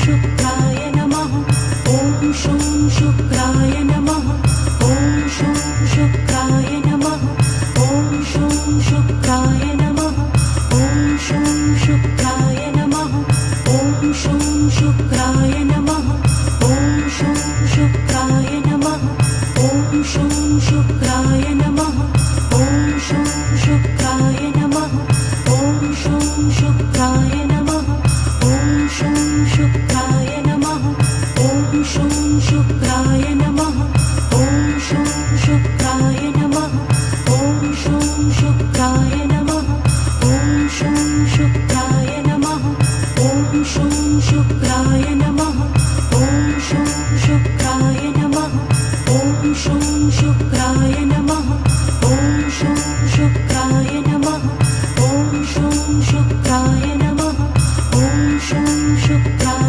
शुक्राय नमः। ॐ शं शुक्राय नमः। ॐ शं शुक्राय नमः। ॐ शं शुक्राय नमः। ॐ शं शुक्राय नमः। ॐ शं शुक्राय नमः। ॐ शं शुक्राय नमः। ॐ शं शुक्राय नमः। ॐ शं शुक्राय नमः। ॐ शं शुक्राय नमः। ॐ शं शुक्राय नमः। ॐ शं शुक्राय नमः। ॐ शं शुक्राय नमः। ॐ शं शुक्राय नमः। ॐ शं शुक्राय नमः। ॐ शं शुक्राय नमः। ॐ शं